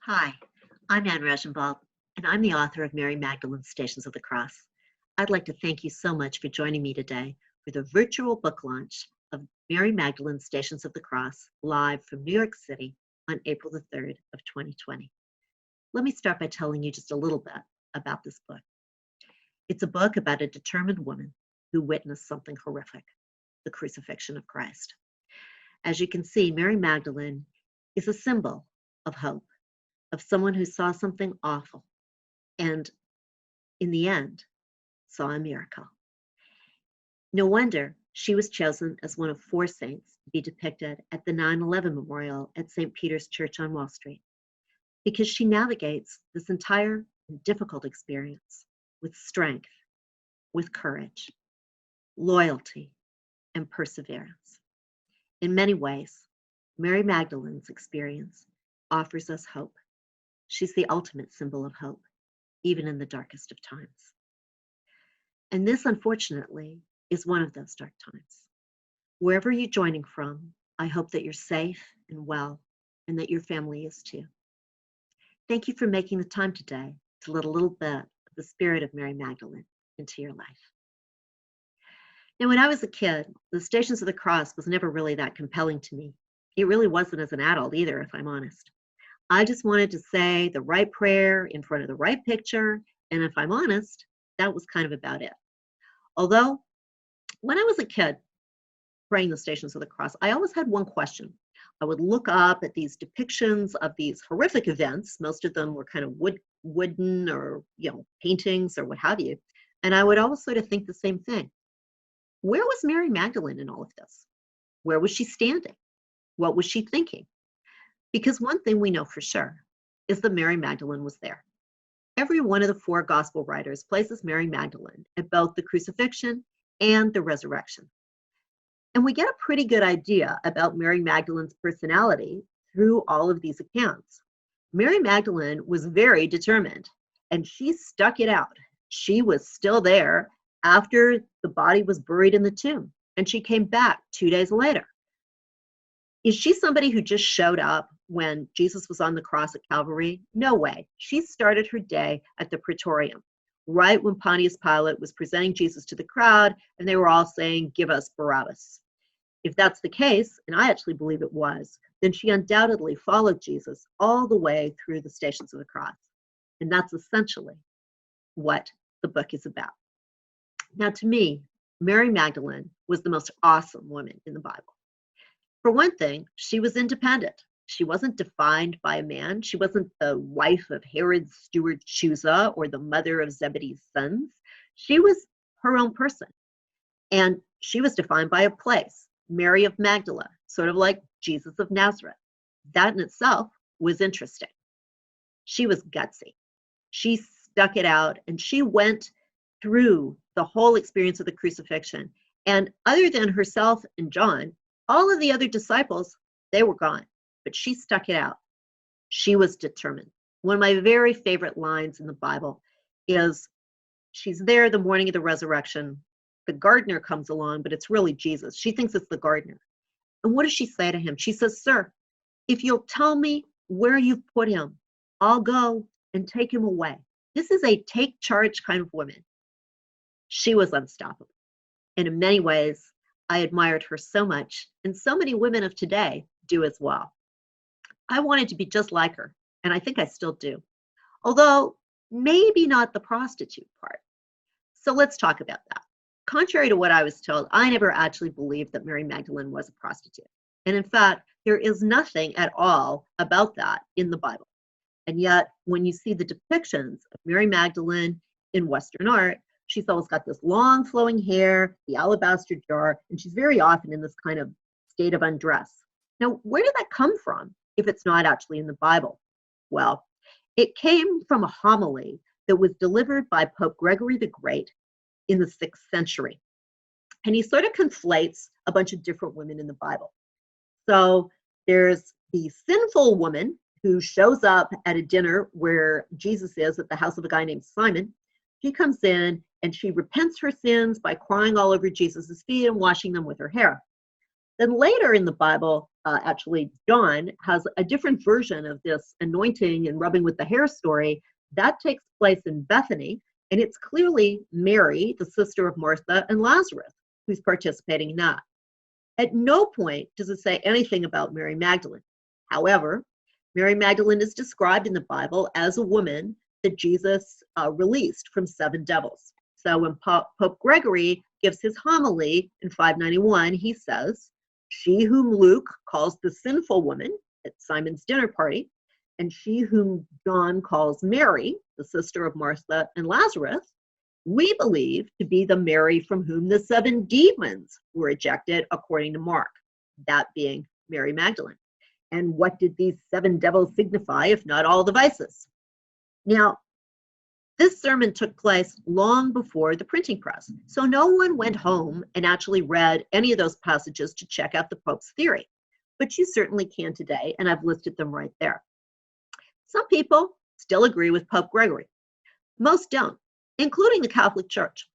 Hi, I'm Anne Regimbal, and I'm the author of Mary Magdalene Stations of the Cross. I'd like to thank you so much for joining me today for the virtual book launch of Mary Magdalene Stations of the Cross live from New York City on April the 3rd of 2020. Let me start by telling you just a little bit about this book. It's a book about a determined woman who witnessed something horrific, the crucifixion of Christ. As you can see, Mary Magdalene is a symbol of hope, of someone who saw something awful and, in the end, saw a miracle. No wonder she was chosen as one of 4 saints to be depicted at the 9/11 memorial at St. Peter's Church on Wall Street, because she navigates this entire difficult experience with strength, with courage, loyalty, and perseverance. In many ways, Mary Magdalene's experience offers us hope. She's the ultimate symbol of hope, even in the darkest of times. And this, unfortunately, is one of those dark times. Wherever you're joining from, I hope that you're safe and well, and that your family is too. Thank you for making the time today to let a little bit of the spirit of Mary Magdalene into your life. Now, when I was a kid, the Stations of the Cross was never really that compelling to me. It really wasn't as an adult either, if I'm honest. I just wanted to say the right prayer in front of the right picture, and if I'm honest, that was kind of about it. Although, when I was a kid praying the Stations of the Cross, I always had one question. I would look up at these depictions of these horrific events. Most of them were kind of wooden or paintings or what have you, and I would always sort of think the same thing. Where was Mary Magdalene in all of this? Where was she standing? What was she thinking? Because one thing we know for sure is that Mary Magdalene was there. Every one of the 4 gospel writers places Mary Magdalene at both the crucifixion and the resurrection. And we get a pretty good idea about Mary Magdalene's personality through all of these accounts. Mary Magdalene was very determined, and she stuck it out. She was still there after the body was buried in the tomb, and she came back 2 days later. Is she somebody who just showed up when Jesus was on the cross at Calvary? No way. She started her day at the Praetorium, right when Pontius Pilate was presenting Jesus to the crowd, and they were all saying, "Give us Barabbas." If that's the case, and I actually believe it was, then she undoubtedly followed Jesus all the way through the Stations of the Cross. And that's essentially what the book is about. Now, to me, Mary Magdalene was the most awesome woman in the Bible. For one thing, she was independent. She wasn't defined by a man. She wasn't the wife of Herod's steward Chusa or the mother of Zebedee's sons. She was her own person. And she was defined by a place, Mary of Magdala, sort of like Jesus of Nazareth. That in itself was interesting. She was gutsy. She stuck it out, and she went through the whole experience of the crucifixion. And other than herself and John, all of the other disciples, they were gone, but she stuck it out. She was determined. One of my very favorite lines in the Bible is she's there the morning of the resurrection. The gardener comes along, but it's really Jesus. She thinks it's the gardener. And what does she say to him? She says, "Sir, if you'll tell me where you've put him, I'll go and take him away." This is a take charge kind of woman. She was unstoppable. And in many ways, I admired her so much, and so many women of today do as well. I wanted to be just like her, and I think I still do. Although, maybe not the prostitute part. So let's talk about that. Contrary to what I was told, I never actually believed that Mary Magdalene was a prostitute. And in fact, there is nothing at all about that in the Bible. And yet, when you see the depictions of Mary Magdalene in Western art, she's always got this long flowing hair, the alabaster jar, and she's very often in this kind of state of undress. Now, where did that come from if it's not actually in the Bible? Well, it came from a homily that was delivered by Pope Gregory the Great in the 6th century. And he sort of conflates a bunch of different women in the Bible. So there's the sinful woman who shows up at a dinner where Jesus is at the house of a guy named Simon. She comes in and she repents her sins by crying all over Jesus' feet and washing them with her hair. Then later in the Bible, actually, John has a different version of this anointing and rubbing with the hair story. That takes place in Bethany, and it's clearly Mary, the sister of Martha and Lazarus, who's participating in that. At no point does it say anything about Mary Magdalene. However, Mary Magdalene is described in the Bible as a woman that Jesus released from 7 devils. So when Pope Gregory gives his homily in 591, he says, "She whom Luke calls the sinful woman at Simon's dinner party, and she whom John calls Mary, the sister of Martha and Lazarus, we believe to be the Mary from whom the 7 demons were ejected according to Mark," that being Mary Magdalene. And what did these 7 devils signify, if not all the vices? Now, this sermon took place long before the printing press, so no one went home and actually read any of those passages to check out the Pope's theory. But you certainly can today, and I've listed them right there. Some people still agree with Pope Gregory. Most don't, including the Catholic Church.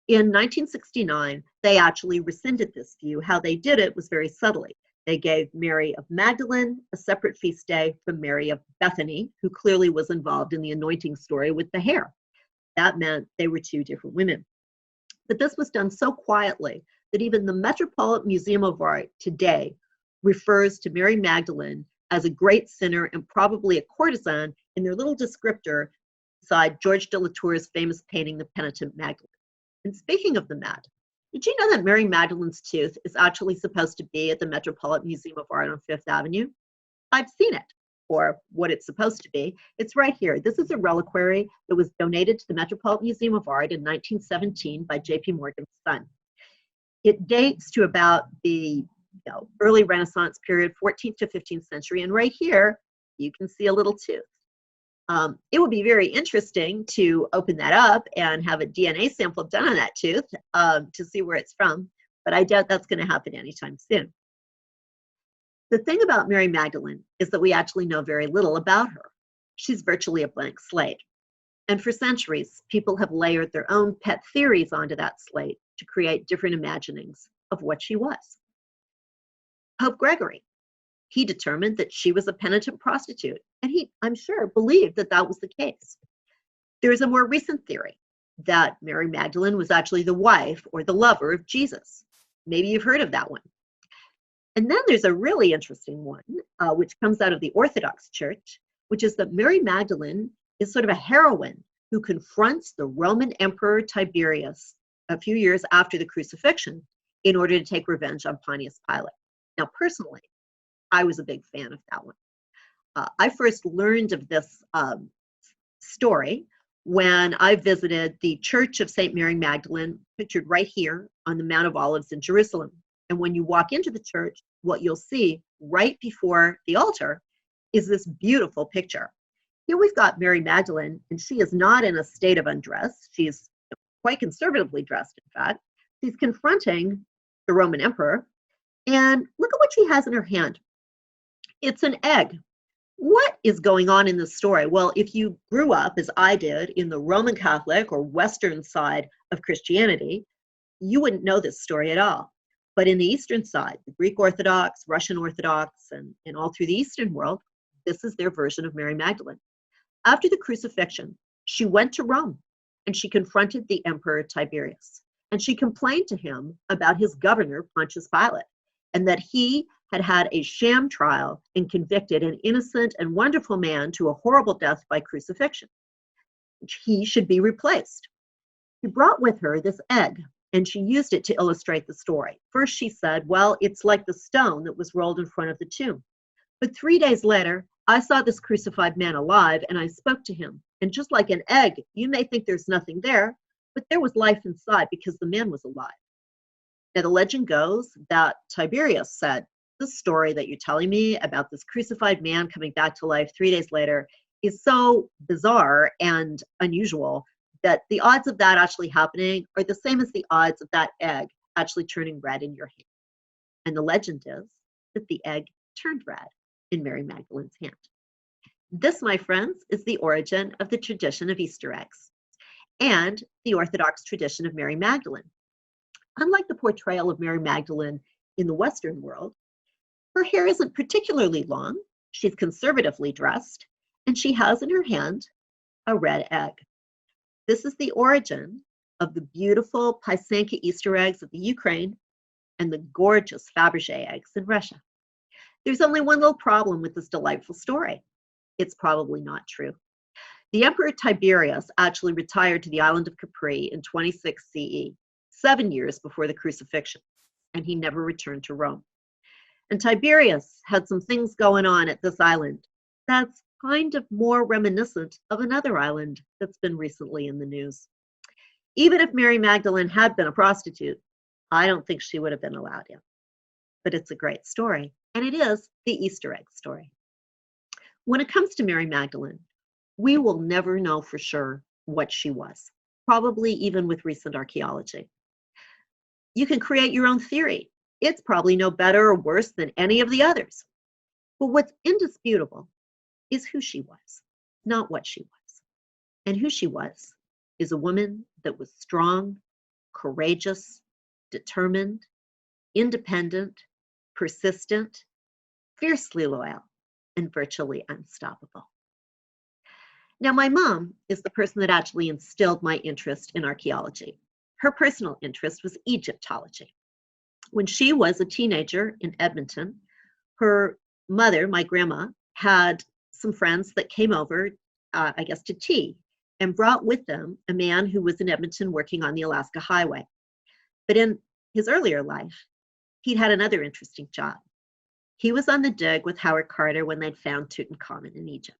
In 1969, they actually rescinded this view. How they did it was very subtly. They gave Mary of Magdalene a separate feast day from Mary of Bethany, who clearly was involved in the anointing story with the hair. That meant they were 2 different women. But this was done so quietly that even the Metropolitan Museum of Art today refers to Mary Magdalene as a great sinner and probably a courtesan in their little descriptor beside George de la Tour's famous painting, The Penitent Magdalene. And speaking of the Mad, did you know that Mary Magdalene's tooth is actually supposed to be at the Metropolitan Museum of Art on 5th Avenue? I've seen it, or what it's supposed to be. It's right here. This is a reliquary that was donated to the Metropolitan Museum of Art in 1917 by J.P. Morgan's son. It dates to about the early Renaissance period, 14th to 15th century, and right here, you can see a little tooth. It would be very interesting to open that up and have a DNA sample done on that tooth to see where it's from, but I doubt that's going to happen anytime soon. The thing about Mary Magdalene is that we actually know very little about her. She's virtually a blank slate. And for centuries, people have layered their own pet theories onto that slate to create different imaginings of what she was. Pope Gregory, he determined that she was a penitent prostitute, and he, I'm sure, believed that that was the case. There is a more recent theory that Mary Magdalene was actually the wife or the lover of Jesus. Maybe you've heard of that one. And then there's a really interesting one, which comes out of the Orthodox Church, which is that Mary Magdalene is sort of a heroine who confronts the Roman Emperor Tiberius a few years after the crucifixion in order to take revenge on Pontius Pilate. Now, personally, I was a big fan of that one. I first learned of this story when I visited the Church of St. Mary Magdalene, pictured right here on the Mount of Olives in Jerusalem. And when you walk into the church, what you'll see right before the altar is this beautiful picture. Here we've got Mary Magdalene, and she is not in a state of undress. She's quite conservatively dressed, in fact. She's confronting the Roman emperor, and look at what she has in her hand. It's an egg. What is going on in this story? Well, if you grew up, as I did, in the Roman Catholic or Western side of Christianity, you wouldn't know this story at all. But in the Eastern side, the Greek Orthodox, Russian Orthodox, and all through the Eastern world, this is their version of Mary Magdalene. After the crucifixion, she went to Rome and she confronted the Emperor Tiberius. And she complained to him about his governor, Pontius Pilate, and that he had had a sham trial and convicted an innocent and wonderful man to a horrible death by crucifixion. He should be replaced. She brought with her this egg, and she used it to illustrate the story. First, she said, well, it's like the stone that was rolled in front of the tomb. But 3 days later, I saw this crucified man alive, and I spoke to him. And just like an egg, you may think there's nothing there, but there was life inside because the man was alive. Now, the legend goes that Tiberius said, this story that you're telling me about this crucified man coming back to life 3 days later is so bizarre and unusual that the odds of that actually happening are the same as the odds of that egg actually turning red in your hand. And the legend is that the egg turned red in Mary Magdalene's hand. This, my friends, is the origin of the tradition of Easter eggs and the Orthodox tradition of Mary Magdalene. Unlike the portrayal of Mary Magdalene in the Western world. Her hair isn't particularly long, she's conservatively dressed, and she has in her hand a red egg. This is the origin of the beautiful Pysanka Easter eggs of the Ukraine and the gorgeous Fabergé eggs in Russia. There's only one little problem with this delightful story. It's probably not true. The Emperor Tiberius actually retired to the island of Capri in 26 CE, 7 years before the crucifixion, and he never returned to Rome. And Tiberius had some things going on at this island that's kind of more reminiscent of another island that's been recently in the news. Even if Mary Magdalene had been a prostitute, I don't think she would have been allowed in. But it's a great story, and it is the Easter egg story. When it comes to Mary Magdalene, we will never know for sure what she was, probably even with recent archaeology. You can create your own theory. It's probably no better or worse than any of the others. But what's indisputable is who she was, not what she was. And who she was is a woman that was strong, courageous, determined, independent, persistent, fiercely loyal, and virtually unstoppable. Now, my mom is the person that actually instilled my interest in archaeology. Her personal interest was Egyptology. When she was a teenager in Edmonton, her mother, my grandma, had some friends that came over, to tea, and brought with them a man who was in Edmonton working on the Alaska Highway. But in his earlier life, he'd had another interesting job. He was on the dig with Howard Carter when they'd found Tutankhamun in Egypt.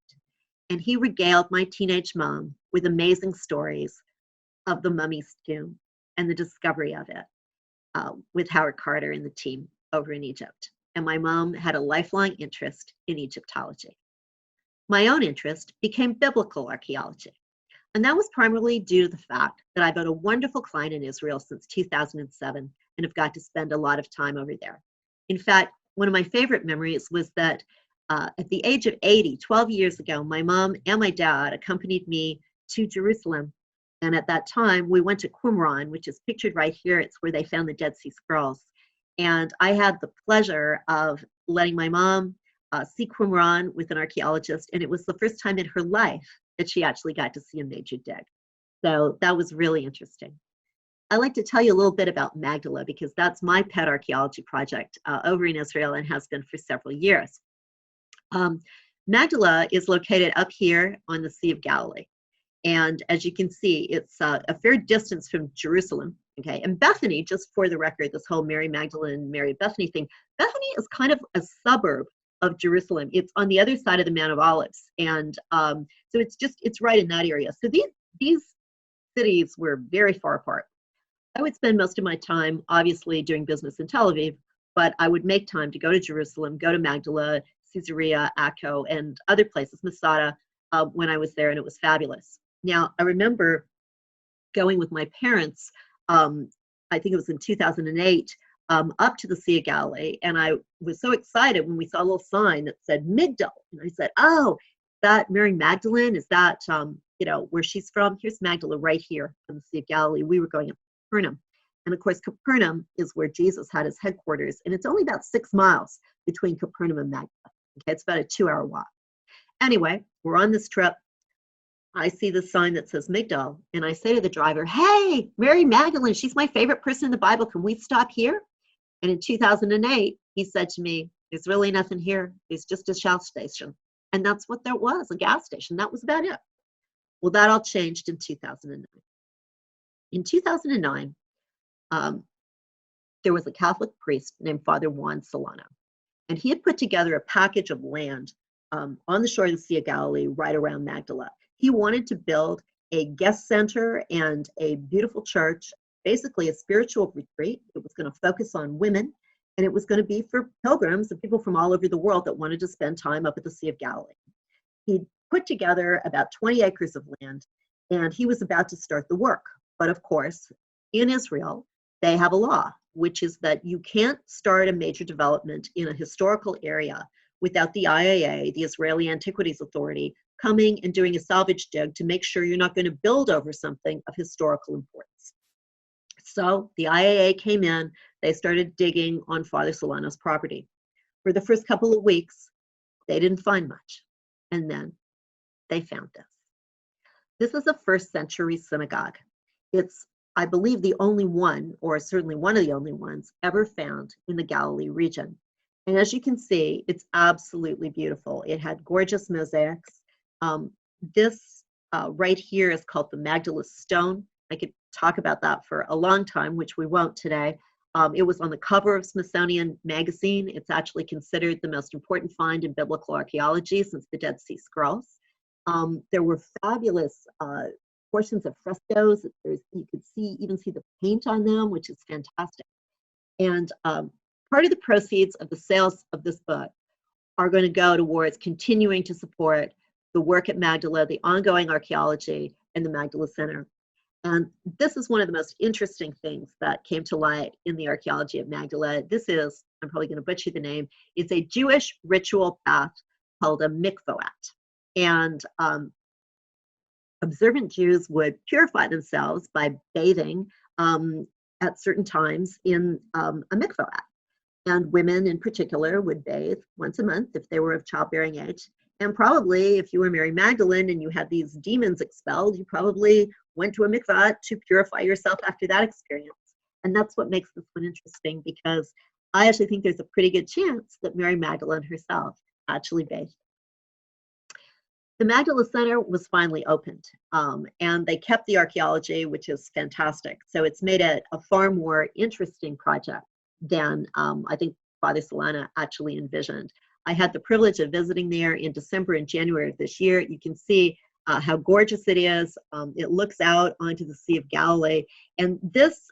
And he regaled my teenage mom with amazing stories of the mummy's tomb and the discovery of it with Howard Carter and the team over in Egypt. And my mom had a lifelong interest in Egyptology. My own interest became biblical archaeology. And that was primarily due to the fact that I've had a wonderful client in Israel since 2007 and have got to spend a lot of time over there. In fact, one of my favorite memories was that at the age of 80, 12 years ago, my mom and my dad accompanied me to Jerusalem. And at that time, we went to Qumran, which is pictured right here. It's where they found the Dead Sea Scrolls. And I had the pleasure of letting my mom see Qumran with an archaeologist. And it was the first time in her life that she actually got to see a major dig. So that was really interesting. I'd like to tell you a little bit about Magdala because that's my pet archaeology project over in Israel and has been for several years. Magdala is located up here on the Sea of Galilee. And as you can see, it's a fair distance from Jerusalem. Okay, and Bethany, just for the record, this whole Mary Magdalene, Mary Bethany thing, Bethany is kind of a suburb of Jerusalem. It's on the other side of the Mount of Olives. And so it's right in that area. So these cities were very far apart. I would spend most of my time, obviously, doing business in Tel Aviv, but I would make time to go to Jerusalem, go to Magdala, Caesarea, Akko, and other places, Masada, when I was there, and it was fabulous. Now, I remember going with my parents, I think it was in 2008, up to the Sea of Galilee, and I was so excited when we saw a little sign that said Migdal, and I said, "Oh, that Mary Magdalene? Is that where she's from? Here's Magdala right here on the Sea of Galilee." We were going up to Capernaum, and of course, Capernaum is where Jesus had his headquarters, and it's only about 6 miles between Capernaum and Magdala. Okay, it's about a 2-hour walk. Anyway, we're on this trip. I see the sign that says Migdal, and I say to the driver, "Hey, Mary Magdalene, she's my favorite person in the Bible. Can we stop here?" And in 2008, he said to me, "There's really nothing here. There's just a Shell station." And that's what there was, a gas station. That was about it. Well, that all changed in 2009. In 2009, there was a Catholic priest named Father Juan Solano, and he had put together a package of land on the shore of the Sea of Galilee right around Magdala. He wanted to build a guest center and a beautiful church, basically a spiritual retreat. It was going to focus on women, and it was going to be for pilgrims and people from all over the world that wanted to spend time up at the Sea of Galilee. He put together about 20 acres of land, and he was about to start the work. But of course, in Israel, they have a law, which is that you can't start a major development in a historical area without the IAA, the Israeli Antiquities Authority, coming and doing a salvage dig to make sure you're not going to build over something of historical importance. So the IAA came in, they started digging on Father Solano's property. For the first couple of weeks, they didn't find much. And then they found this. This is a first century synagogue. It's, I believe, the only one, or certainly one of the only ones, ever found in the Galilee region. And as you can see, it's absolutely beautiful. It had gorgeous mosaics. This right here is called the Magdala stone. I could talk about that for a long time, which we won't today. It was on the cover of Smithsonian Magazine. It's actually considered the most important find in biblical archaeology since the Dead Sea Scrolls. There were fabulous portions of frescoes. You could even see the paint on them, which is fantastic. And part of the proceeds of the sales of this book are going to go towards continuing to support the work at Magdala, the ongoing archaeology, and the Magdala Center. And this is one of the most interesting things that came to light in the archaeology of Magdala. This is, I'm probably going to butcher the name, it's a Jewish ritual bath called a mikvoat. And observant Jews would purify themselves by bathing at certain times in a mikvoat. And women in particular would bathe once a month if they were of childbearing age. And probably if you were Mary Magdalene and you had these demons expelled, you probably went to a mikvah to purify yourself after that experience. And that's what makes this one interesting, because I actually think there's a pretty good chance that Mary Magdalene herself actually bathed. The Magdala Center was finally opened, and they kept the archaeology, which is fantastic. So it's made it a far more interesting project than I think Father Solano actually envisioned. I had the privilege of visiting there in December and January of this year. You can see how gorgeous it is. It looks out onto the Sea of Galilee. And this,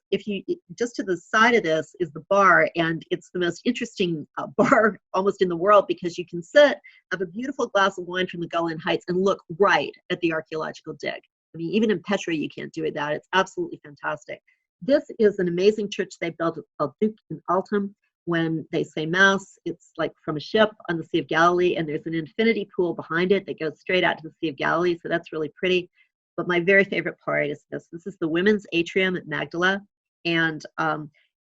just to the side of this is the bar, and it's the most interesting bar almost in the world, because you can sit, have a beautiful glass of wine from the Golan Heights, and look right at the archaeological dig. I mean, even in Petra, you can't do that. It's absolutely fantastic. This is an amazing church they built. It's called Duke in Altum. When they say Mass, it's like from a ship on the Sea of Galilee, and there's an infinity pool behind it that goes straight out to the Sea of Galilee, so that's really pretty. But my very favorite part is this. This is the women's atrium at Magdala, and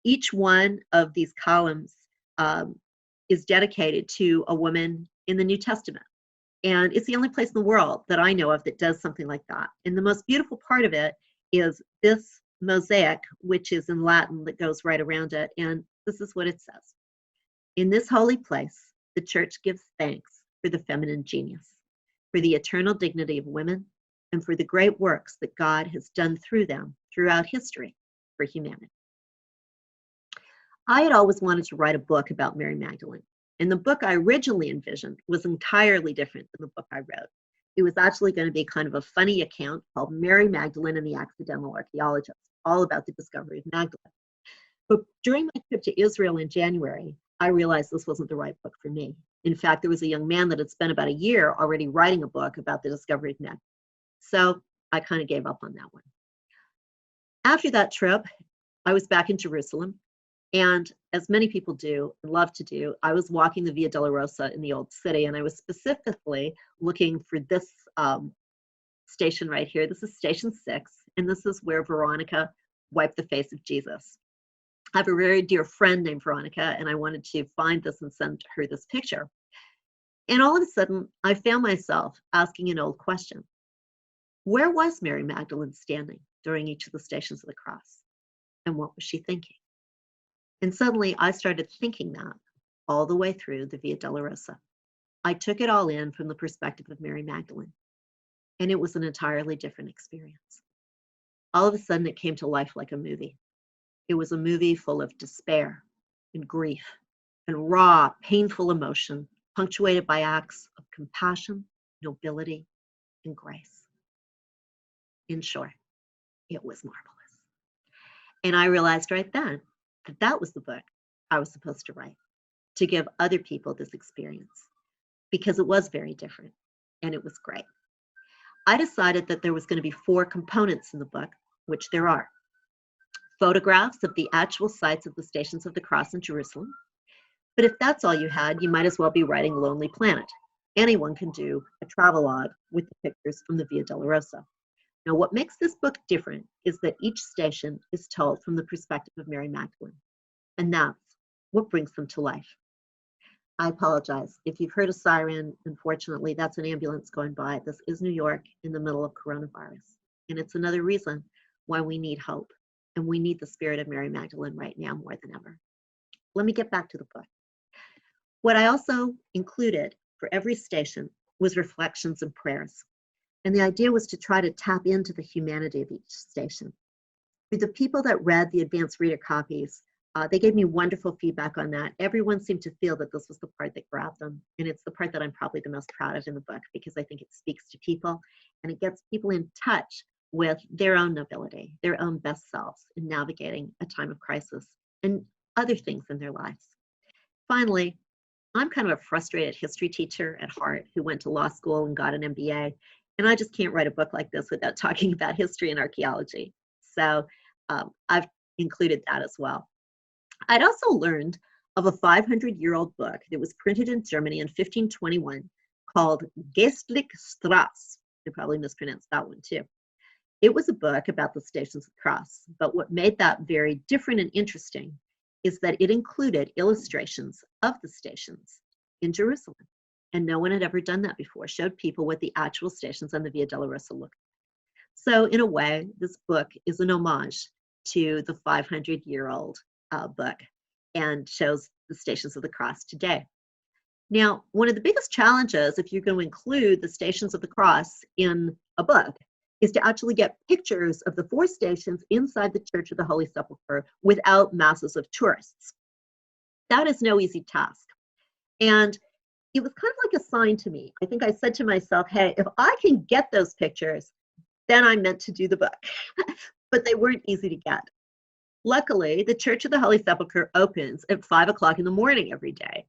each one of these columns is dedicated to a woman in the New Testament. And it's the only place in the world that I know of that does something like that. And the most beautiful part of it is this mosaic, which is in Latin, that goes right around it. And this is what it says. In this holy place, the church gives thanks for the feminine genius, for the eternal dignity of women, and for the great works that God has done through them throughout history for humanity. I had always wanted to write a book about Mary Magdalene, and the book I originally envisioned was entirely different than the book I wrote. It was actually going to be kind of a funny account called Mary Magdalene and the Accidental Archaeologist, all about the discovery of Magdala. But during my trip to Israel in January, I realized this wasn't the right book for me. In fact, there was a young man that had spent about a year already writing a book about the discovery of Magdala. So I kind of gave up on that one. After that trip, I was back in Jerusalem. And as many people do and love to do, I was walking the Via Dolorosa in the Old City, and I was specifically looking for this station right here. This is Station 6, and this is where Veronica wiped the face of Jesus. I have a very dear friend named Veronica, and I wanted to find this and send her this picture. And all of a sudden, I found myself asking an old question. Where was Mary Magdalene standing during each of the stations of the cross? And what was she thinking? And suddenly, I started thinking that all the way through the Via Dolorosa. I took it all in from the perspective of Mary Magdalene, and it was an entirely different experience. All of a sudden, it came to life like a movie. It was a movie full of despair and grief and raw, painful emotion, punctuated by acts of compassion, nobility, and grace. In short, it was marvelous. And I realized right then that that was the book I was supposed to write, to give other people this experience, because it was very different and it was great. I decided that there was going to be 4 components in the book, which there are. Photographs of the actual sites of the Stations of the Cross in Jerusalem. But if that's all you had, you might as well be writing Lonely Planet. Anyone can do a travelogue with the pictures from the Via Dolorosa. Now, what makes this book different is that each station is told from the perspective of Mary Magdalene, and that's what brings them to life. I apologize. If you've heard a siren, unfortunately, that's an ambulance going by. This is New York in the middle of coronavirus, and it's another reason why we need hope, and we need the spirit of Mary Magdalene right now more than ever. Let me get back to the book. What I also included for every station was reflections and prayers. And the idea was to try to tap into the humanity of each station. For the people that read the advanced reader copies, they gave me wonderful feedback on that. Everyone seemed to feel that this was the part that grabbed them. And it's the part that I'm probably the most proud of in the book, because I think it speaks to people and it gets people in touch with their own nobility, their own best selves in navigating a time of crisis and other things in their lives. Finally, I'm kind of a frustrated history teacher at heart who went to law school and got an MBA. And I just can't write a book like this without talking about history and archaeology. So I've included that as well. I'd also learned of a 500-year-old book that was printed in Germany in 1521 called Geistliche Straße. I probably mispronounced that one too. It was a book about the Stations of the Cross, but what made that very different and interesting is that it included illustrations of the stations in Jerusalem. And no one had ever done that before, showed people what the actual stations on the Via Dolorosa looked like. So in a way, this book is an homage to the 500-year-old book and shows the Stations of the Cross today. Now, one of the biggest challenges, if you're going to include the Stations of the Cross in a book, is to actually get pictures of the 4 stations inside the Church of the Holy Sepulchre without masses of tourists. That is no easy task. And it was kind of like a sign to me. I think I said to myself, hey, if I can get those pictures, then I'm meant to do the book. But they weren't easy to get. Luckily, the Church of the Holy Sepulchre opens at 5 o'clock in the morning every day.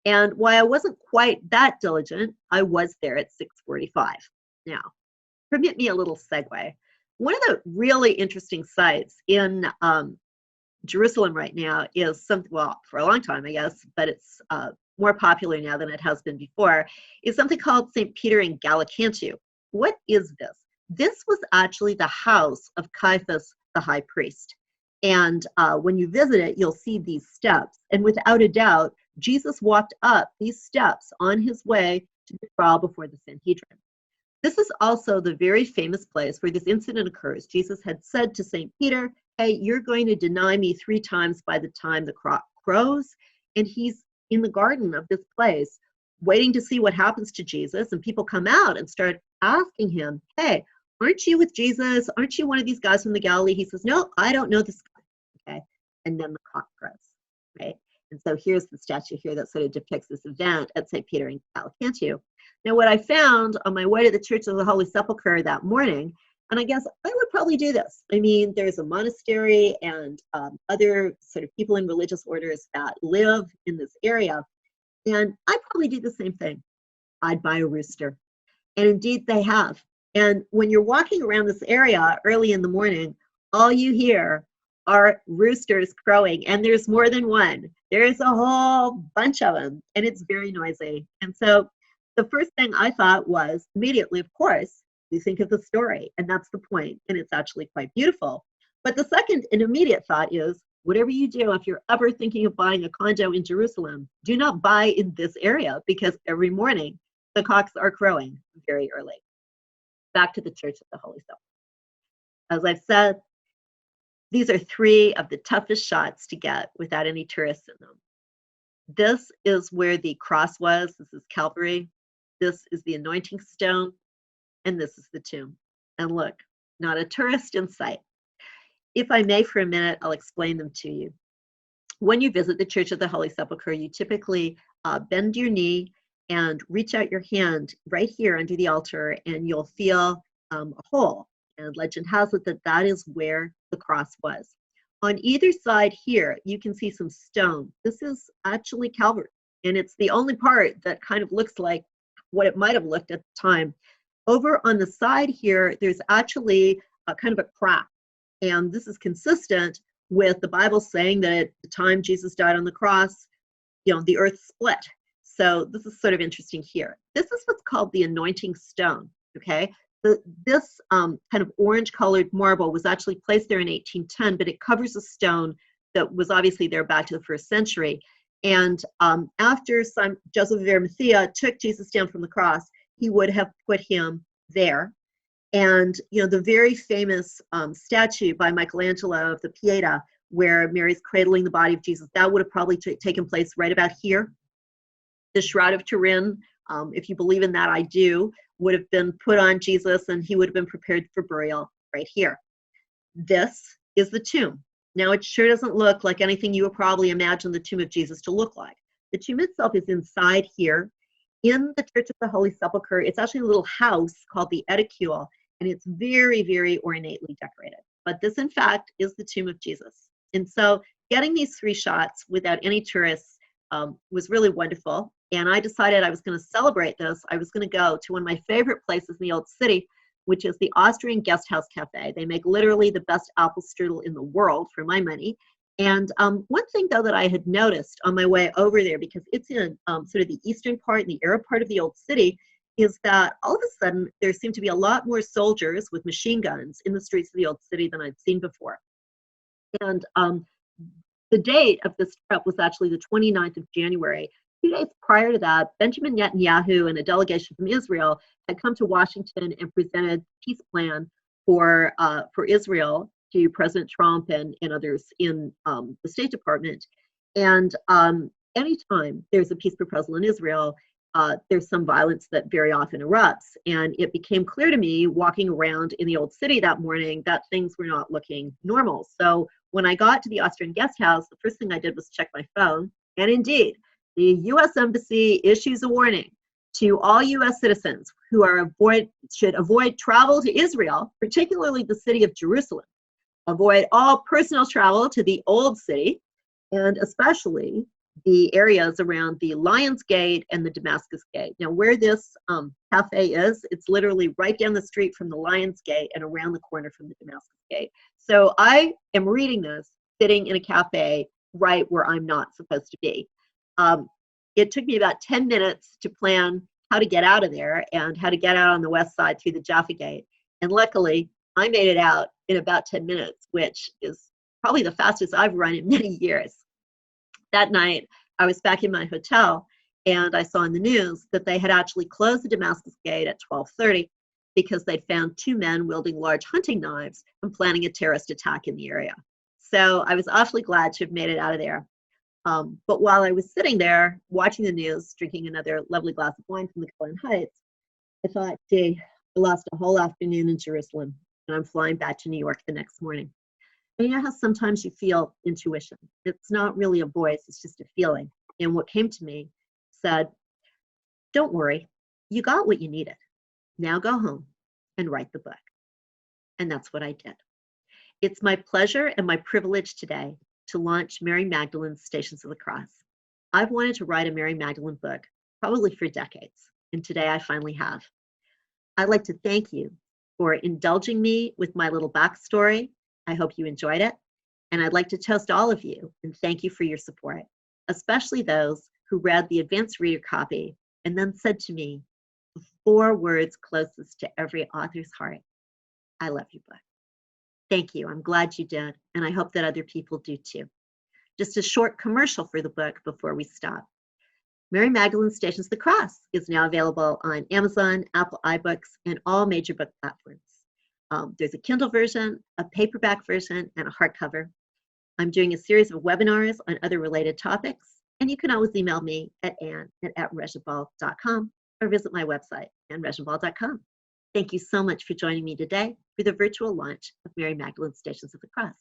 And while I wasn't quite that diligent, I was there at 6:45. Now, permit me a little segue. One of the really interesting sites in Jerusalem right now is something, well, for a long time, I guess, but it's more popular now than it has been before, is something called St. Peter in Galilee. What is this? This was actually the house of Caiaphas, the high priest. And when you visit it, you'll see these steps. And without a doubt, Jesus walked up these steps on his way to the trial before the Sanhedrin. This is also the very famous place where this incident occurs. Jesus had said to St. Peter, hey, you're going to deny me 3 times by the time the cock crows. And he's in the garden of this place waiting to see what happens to Jesus. And people come out and start asking him, hey, aren't you with Jesus? Aren't you one of these guys from the Galilee? He says, no, I don't know this guy. Okay. And then the cock crows, right? And so here's the statue here that sort of depicts this event at St. Peter in Galilee. Now, what I found on my way to the Church of the Holy Sepulchre that morning, and I guess I would probably do this. I mean, there's a monastery and other sort of people in religious orders that live in this area. And I'd probably do the same thing. I'd buy a rooster. And indeed they have. And when you're walking around this area early in the morning, all you hear are roosters crowing. And there's more than one. There's a whole bunch of them. And it's very noisy. And so the first thing I thought was immediately, of course, you think of the story, and that's the point, and it's actually quite beautiful. But the second and immediate thought is, whatever you do, if you're ever thinking of buying a condo in Jerusalem, do not buy in this area, because every morning the cocks are crowing very early. Back to the Church of the Holy Sepulchre. As I've said, these are 3 of the toughest shots to get without any tourists in them. This is where the cross was. This is Calvary. This is the anointing stone. And this is the tomb. And look, not a tourist in sight. If I may, for a minute, I'll explain them to you. When you visit the Church of the Holy Sepulchre, you typically bend your knee and reach out your hand right here under the altar, and you'll feel a hole. And legend has it that that is where the cross was. On either side here, you can see some stone. This is actually Calvary, and it's the only part that kind of looks like what it might have looked at the time. Over on the side here, there's actually a kind of a crack. And this is consistent with the Bible saying that at the time Jesus died on the cross, the earth split. So this is sort of interesting here. This is what's called the anointing stone, okay? This kind of orange-colored marble was actually placed there in 1810, but it covers a stone that was obviously there back to the 1st century. And after Joseph of Arimathea took Jesus down from the cross, he would have put him there. And, you know, the very famous statue by Michelangelo of the Pieta, where Mary's cradling the body of Jesus, that would have probably taken place right about here. The Shroud of Turin, if you believe in that, I do, would have been put on Jesus, and he would have been prepared for burial right here. This is the tomb. Now, it sure doesn't look like anything you would probably imagine the tomb of Jesus to look like. The tomb itself is inside here in the Church of the Holy Sepulchre. It's actually a little house called the Edicule, and it's very, very ornately decorated. But this, in fact, is the tomb of Jesus. And so getting these 3 shots without any tourists was really wonderful. And I decided I was going to celebrate this. I was going to go to one of my favorite places in the Old City, which is the Austrian Guest House Café. They make literally the best apple strudel in the world for my money. And one thing, though, that I had noticed on my way over there, because it's in sort of the eastern part and the Arab part of the Old City, is that all of a sudden there seemed to be a lot more soldiers with machine guns in the streets of the Old City than I'd seen before. And the date of this trip was actually the 29th of January. 2 days prior to that, Benjamin Netanyahu and a delegation from Israel had come to Washington and presented a peace plan for Israel to President Trump and others in the State Department. And anytime there's a peace proposal in Israel, there's some violence that very often erupts. And it became clear to me walking around in the Old City that morning that things were not looking normal. So when I got to the Austrian guest house, the first thing I did was check my phone. And indeed, the U.S. Embassy issues a warning to all U.S. citizens who should avoid travel to Israel, particularly the city of Jerusalem. Avoid all personal travel to the Old City, and especially the areas around the Lions Gate and the Damascus Gate. Now, where this cafe is, it's literally right down the street from the Lions Gate and around the corner from the Damascus Gate. So I am reading this sitting in a cafe right where I'm not supposed to be. It took me about 10 minutes to plan how to get out of there and how to get out on the west side through the Jaffa Gate. And luckily, I made it out in about 10 minutes, which is probably the fastest I've run in many years. That night, I was back in my hotel, and I saw in the news that they had actually closed the Damascus Gate at 12:30 because they'd found 2 men wielding large hunting knives and planning a terrorist attack in the area. So I was awfully glad to have made it out of there. But while I was sitting there watching the news, drinking another lovely glass of wine from the Golan Heights, I thought, gee, I lost a whole afternoon in Jerusalem, and I'm flying back to New York the next morning. And you know how sometimes you feel intuition. It's not really a voice, it's just a feeling. And what came to me said, don't worry, you got what you needed. Now go home and write the book. And that's what I did. It's my pleasure and my privilege today to launch Mary Magdalene's Stations of the Cross. I've wanted to write a Mary Magdalene book probably for decades, and today I finally have. I'd like to thank you for indulging me with my little backstory. I hope you enjoyed it, and I'd like to toast all of you and thank you for your support, especially those who read the advanced reader copy and then said to me the 4 words closest to every author's heart: I love you, book. Thank you. I'm glad you did, and I hope that other people do too. Just a short commercial for the book before we stop. Mary Magdalene Stations of the Cross is now available on Amazon, Apple iBooks, and all major book platforms. There's a Kindle version, a paperback version, and a hardcover. I'm doing a series of webinars on other related topics, and you can always email me at ann@regimbal.com or visit my website, annregimbal.com. Thank you so much for joining me today for the virtual launch of Mary Magdalene Stations of the Cross.